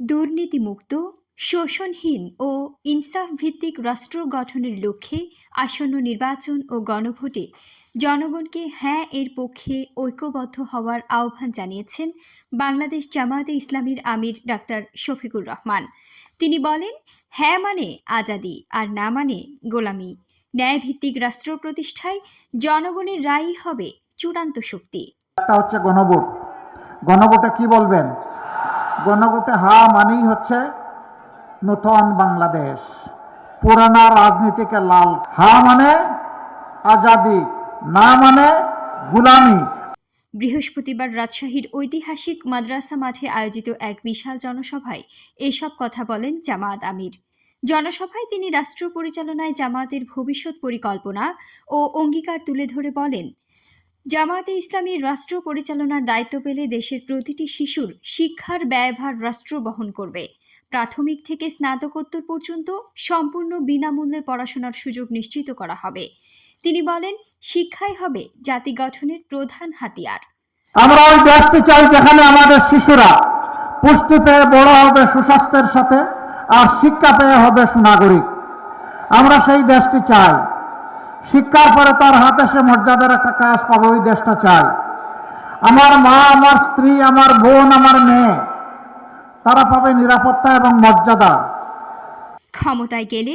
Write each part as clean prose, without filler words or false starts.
দুর্নীতিমুক্ত, শোষণহীন ও ইনসাফ ভিত্তিক রাষ্ট্র গঠনের লক্ষ্যে আসন্ন নির্বাচন ও গণভোটে জনগণকে হ্যাঁ এর পক্ষে ঐক্যবদ্ধ হওয়ার আহ্বান জানিয়েছেন বাংলাদেশ জামায়াতে ইসলামীর আমির ডাক্তার শফিকুর রহমান। তিনি বলেন, হ্যাঁ মানে আজাদি আর না মানে গোলামি। ন্যায়ভিত্তিক রাষ্ট্র প্রতিষ্ঠায় জনগণের রায়ই হবে চূড়ান্ত শক্তি। একটা হচ্ছে গণভোট। গণভোটে কি বলবেন? গণভোটে হা মানেই হচ্ছে নতুন বাংলাদেশ, পুরানা রাজনীতিকে লাল। হা মানে আজাদি, না মানে গুলামি। বৃহস্পতিবার রাজশাহীর ঐতিহাসিক মাদ্রাসা মাঠে আয়োজিত এক বিশাল জনসভায় এসব কথা বলেন জামায়াত আমির। জনসভায় তিনি রাষ্ট্র পরিচালনায় জামায়াতের ভবিষ্যৎ পরিকল্পনা ও অঙ্গীকার তুলে ধরে বলেন, জামায়াতে ইসলামীর রাষ্ট্র পরিচালনার দায়িত্ব পেলে দেশের প্রতিটি শিশুর শিক্ষার ব্যয়ভার রাষ্ট্র বহন করবে। প্রাথমিক থেকে স্নাতকোত্তর পর্যন্ত সম্পূর্ণ বিনামূল্যে পড়াশোনার সুযোগ নিশ্চিত করা হবে। তিনি বলেন, শিক্ষাই হবে জাতি গঠনের প্রধান হাতিয়ার। আমরা ওই দেশটি চাই যেখানে আমাদের শিশুরা পুষ্টি পেয়ে বড় হবে সুস্বাস্থ্যের সাথে, আর শিক্ষা পেয়ে হবে সুনাগরিক। আমরা সেই দেশটি চাই। শিক্ষার পরে তার হাতে সে মর্যাদার একটা কাজ পাবে, ওই দেশটা চাই। আমার মা, আমার স্ত্রী, আমার বোন, আমার মেয়ে, তারা পাবে নিরাপত্তা এবং মর্যাদা। ক্ষমতায় গেলে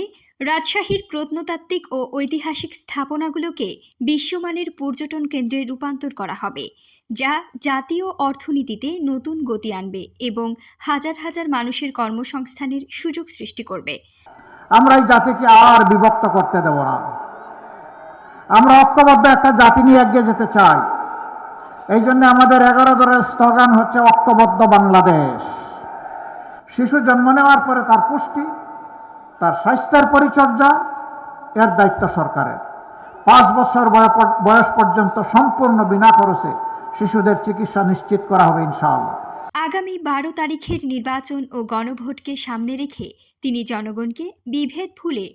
রাজশাহীর প্রত্নতাত্ত্বিক ও ঐতিহাসিক স্থাপনাগুলোকে বিশ্বমানের পর্যটন কেন্দ্রে রূপান্তর করা হবে, যা জাতীয় অর্থনীতিতে নতুন গতি আনবে এবং হাজার হাজার মানুষের কর্মসংস্থানের সুযোগ সৃষ্টি করবে। আমরা এই জাতিকে আর বিভক্ত করতে দেব না। আমরা ঐক্যবদ্ধ একটা জাতি নিয়ে এগিয়ে যেতে চাই। এই জন্য আমাদের 11 দলের স্লোগান হচ্ছে ঐক্যবদ্ধ বাংলাদেশ। শিশু জন্ম নেওয়ার পরে তার পুষ্টি, তার স্বাস্থ্যের পরিচর্যা, এর দায়িত্ব সরকারের। 5 বছর বয়স পর্যন্ত সম্পূর্ণ বিনা খরচে শিশুদের চিকিৎসা নিশ্চিত করা হবে ইনশাআল্লাহ। আগামী 12 তারিখের নির্বাচন ও গণভোটকে সামনে রেখে তিনি জনগণকে বিভেদ ভুলে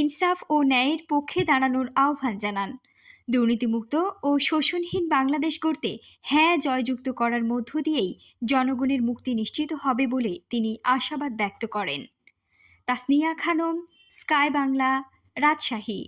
ইনসাফ ও ন্যায়ের পক্ষে দাঁড়ানোর আহ্বান জানান। দুর্নীতিমুক্ত ও শোষণহীন বাংলাদেশ গড়তে হ্যাঁ জয়যুক্ত করার মধ্য দিয়েই জনগণের মুক্তি নিশ্চিত হবে বলে তিনি আশাবাদ ব্যক্ত করেন। তাসনিয়া খানম, স্কাই বাংলা, রাজশাহী।